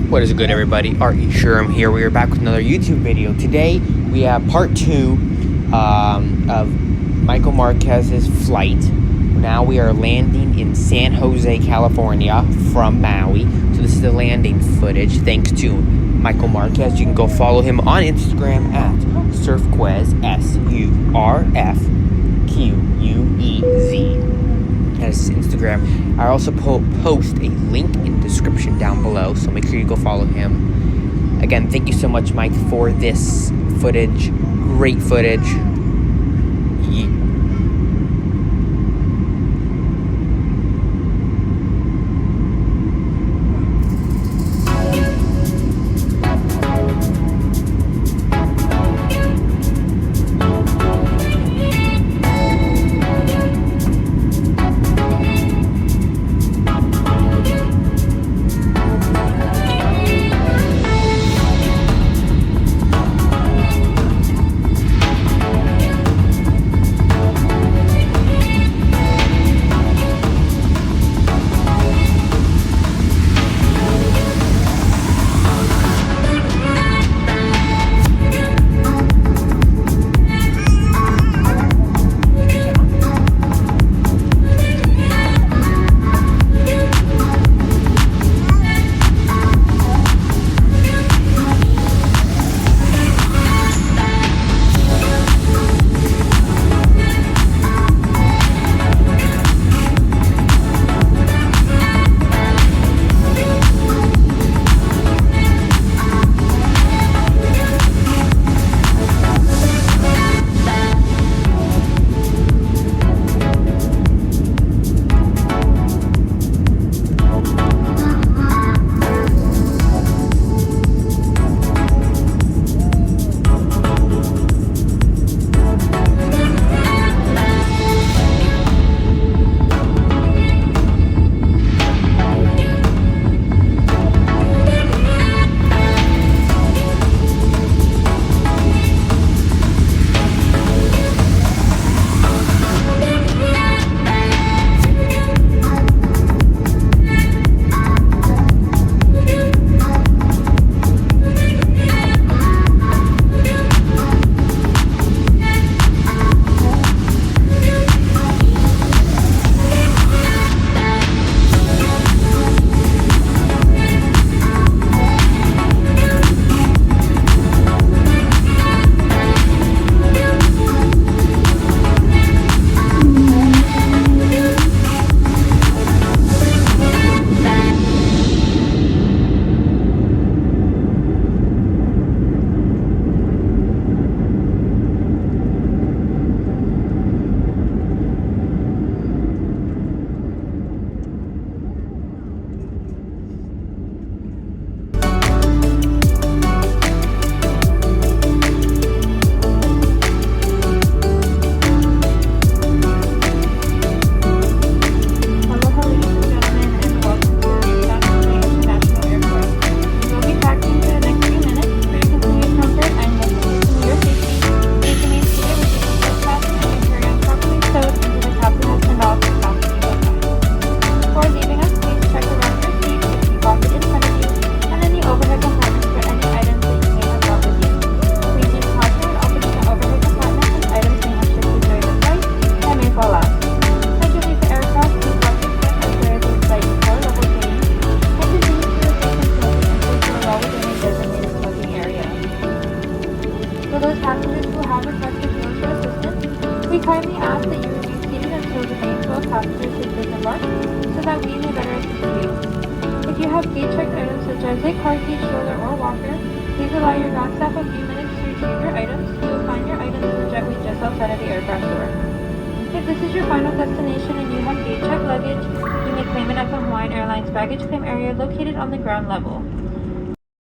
What is good, everybody? Sherm here. We are back with another YouTube video. Today we have part 2 of Michael Marquez's flight. Now we are landing in San Jose, California from Maui. So this is the landing footage thanks to Michael Marquez. You can go follow him on Instagram at SurfQuez, SURFQUEZ. That's Instagram. I also post a link in the description down below, so make sure you go follow him. Again, thank you so much, Mike, for this footage. Great footage. For those passengers who have requested wheelchair assistance, we kindly ask that you remain seated until the main 12 passengers have disembarked so that we may better assist you. If you have gate-checked items such as a car seat, stroller, or walker, please allow your ground staff a few minutes to retrieve your items. You will find your items in the jetway just outside of the aircraft door. If this is your final destination and you have gate-checked luggage, you may claim it at the Hawaiian Airlines baggage claim area located on the ground level.